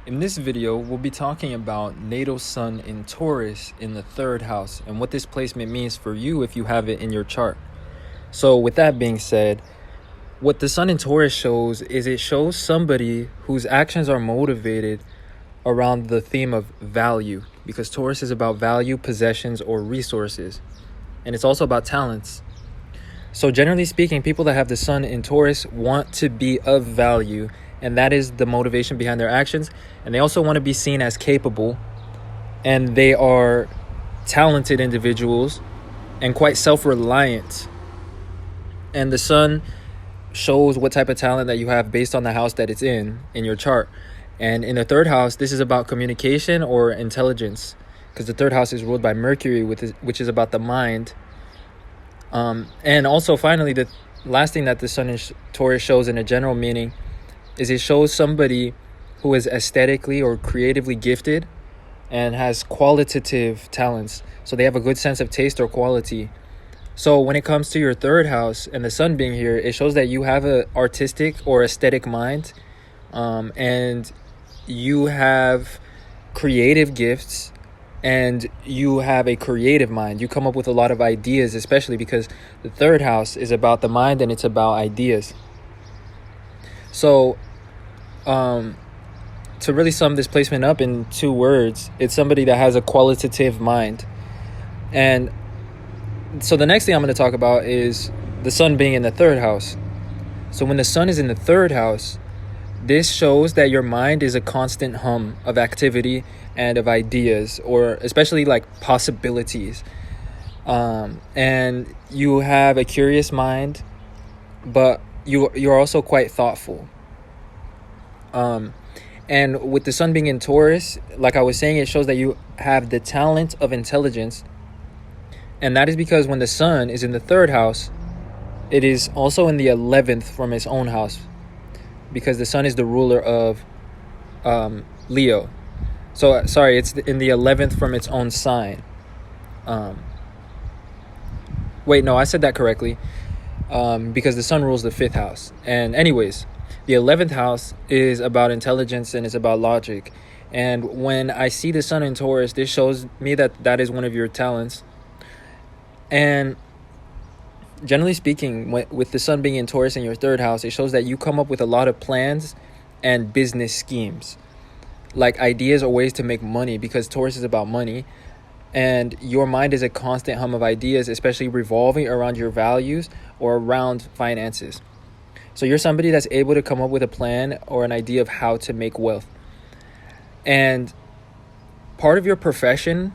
In this video, we'll be talking about natal sun in Taurus in the 3rd house and what this placement means for you if you have it in your chart. So with that being said, what the sun in Taurus shows is it shows somebody whose actions are motivated around the theme of value, because Taurus is about value, possessions, or resources. And it's also about talents. So generally speaking, people that have the sun in Taurus want to be of value, and that is the motivation behind their actions. And they also want to be seen as capable, and they are talented individuals and quite self-reliant. And the sun shows what type of talent that you have based on the house that it's in your chart. And in the 3rd house, this is about communication or intelligence, because the 3rd house is ruled by Mercury, which is about the mind. And also, finally, the last thing that the sun in Taurus shows in a general meaning is it shows somebody who is aesthetically or creatively gifted and has qualitative talents. So they have a good sense of taste or quality. So when it comes to your 3rd house and the sun being here, it shows that you have an artistic or aesthetic mind, and you have creative gifts, and you have a creative mind. You come up with a lot of ideas, especially because the 3rd house is about the mind and it's about ideas. So to really sum this placement up in 2 words, it's somebody that has a qualitative mind. And so the next thing I'm going to talk about is the sun being in the 3rd house. So when the sun is in the 3rd house, this shows that your mind is a constant hum of activity and of ideas, or especially like possibilities. And you have a curious mind, but you're also quite thoughtful. And with the sun being in Taurus, like I was saying, it shows that you have the talent of intelligence. And that is because when the sun is in the 3rd house, it is also in the 11th from its own house, because the sun is the ruler of Leo. So, sorry, it's in the 11th from its own sign. Wait, no, I said that correctly, because the sun rules the 5th house. And anyways, the 11th house is about intelligence and it's about logic. And when I see the sun in Taurus, this shows me that that is one of your talents. And generally speaking, with the sun being in Taurus in your 3rd house, it shows that you come up with a lot of plans and business schemes, like ideas or ways to make money, because Taurus is about money. And your mind is a constant hum of ideas, especially revolving around your values or around finances. So you're somebody that's able to come up with a plan or an idea of how to make wealth. And part of your profession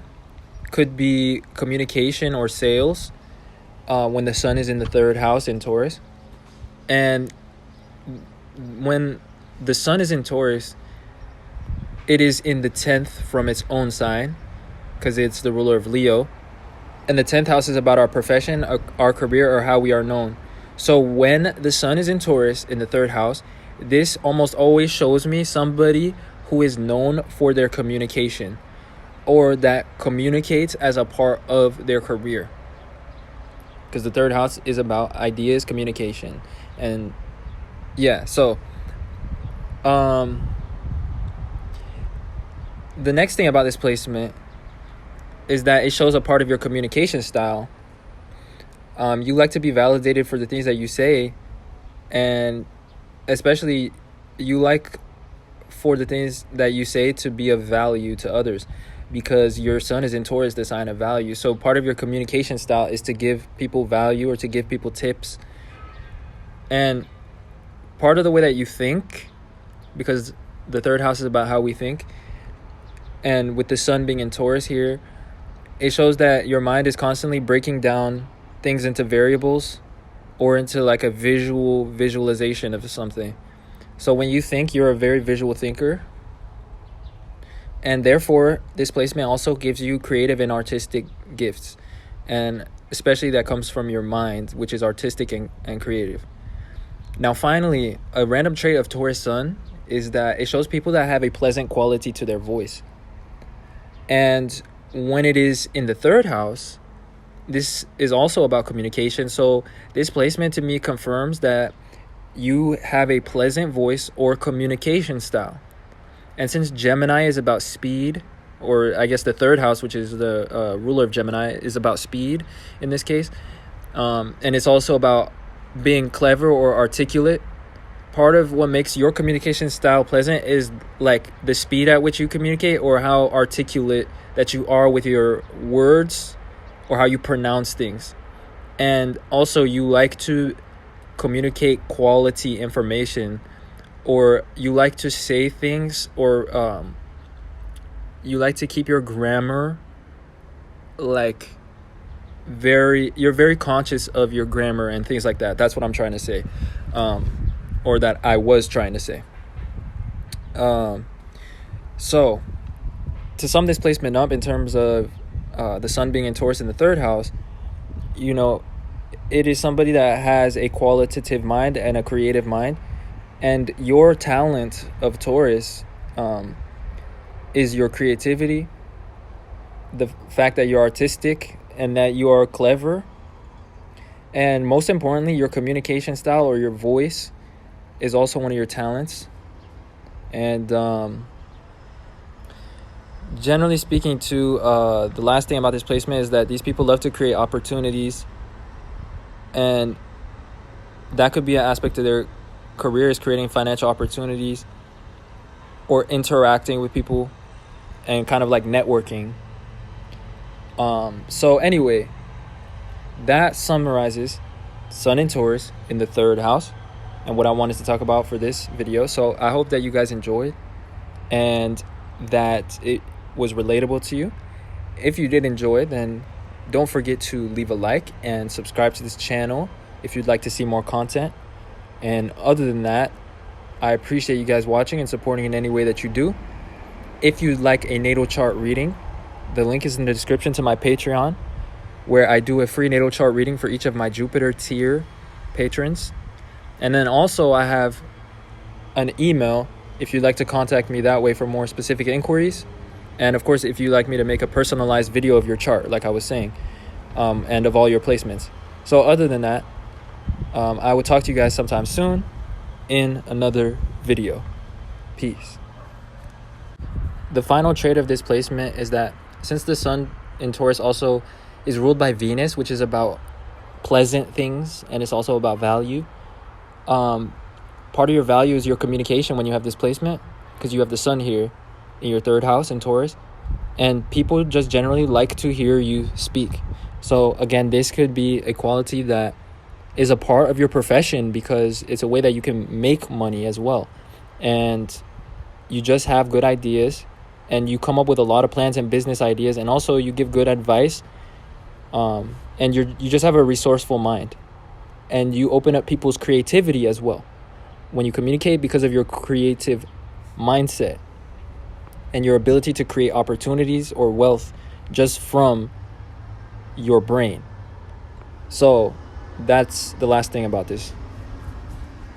could be communication or sales, when the sun is in the 3rd house in Taurus. And when the sun is in Taurus, it is in the 10th from its own sign, because it's the ruler of Leo. And the 10th house is about our profession, our career, or how we are known. So when the sun is in Taurus in the 3rd house, this almost always shows me somebody who is known for their communication, or that communicates as a part of their career, because the 3rd house is about ideas, communication. And yeah, so the next thing about this placement is that it shows a part of your communication style. You like to be validated for the things that you say, and especially you like for the things that you say to be of value to others, because your sun is in Taurus, the sign of value. So part of your communication style is to give people value or to give people tips. And part of the way that you think, because the 3rd house is about how we think, and with the sun being in Taurus here, it shows that your mind is constantly breaking down things into variables or into like a visualization of something. So when you think, you're a very visual thinker. And therefore, this placement also gives you creative and artistic gifts. And especially that comes from your mind, which is artistic and creative. Now, finally, a random trait of Taurus sun is that it shows people that have a pleasant quality to their voice. And when it is in the 3rd house, this is also about communication. So this placement to me confirms that you have a pleasant voice or communication style. And since Gemini is about speed, or I guess the third house, which is the ruler of Gemini, is about speed in this case, and it's also about being clever or articulate. Part of what makes your communication style pleasant is like the speed at which you communicate, or how articulate that you are with your words, or how you pronounce things. And also, you like to communicate quality information, or you like to say things, or you like to keep your grammar like you're very conscious of your grammar and things like that. That's what I'm trying to say, or that I was trying to say. So to sum this placement up in terms of the sun being in Taurus in the third house, you know, it is somebody that has a qualitative mind and a creative mind. And your talent of Taurus is your creativity, the fact that you're artistic and that you are clever. And most importantly, your communication style or your voice is also one of your talents. And generally speaking, too, the last thing about this placement is that these people love to create opportunities. And that could be an aspect of their career, is creating financial opportunities or interacting with people and kind of like networking. So anyway, that summarizes Sun in Taurus in the third house and what I wanted to talk about for this video. So I hope that you guys enjoyed and that it was relatable to you. If you did enjoy, then don't forget to leave a like and subscribe to this channel if you'd like to see more content. And other than that, I appreciate you guys watching and supporting in any way that you do. If you'd like a natal chart reading, the link is in the description to my Patreon, where I do a free natal chart reading for each of my Jupiter tier patrons. And then also I have an email if you'd like to contact me that way for more specific inquiries. And of course, if you'd like me to make a personalized video of your chart, like I was saying, and of all your placements. So other than that, I will talk to you guys sometime soon in another video. Peace. The final trait of this placement is that since the sun in Taurus also is ruled by Venus, which is about pleasant things, and it's also about value, part of your value is your communication when you have this placement, because you have the sun here in your third house in Taurus, and people just generally like to hear you speak. So again, this could be a quality that is a part of your profession, because it's a way that you can make money as well. And you just have good ideas, and you come up with a lot of plans and business ideas, and also you give good advice, and you just have a resourceful mind, and you open up people's creativity as well when you communicate, because of your creative mindset and your ability to create opportunities or wealth just from your brain. So that's the last thing about this.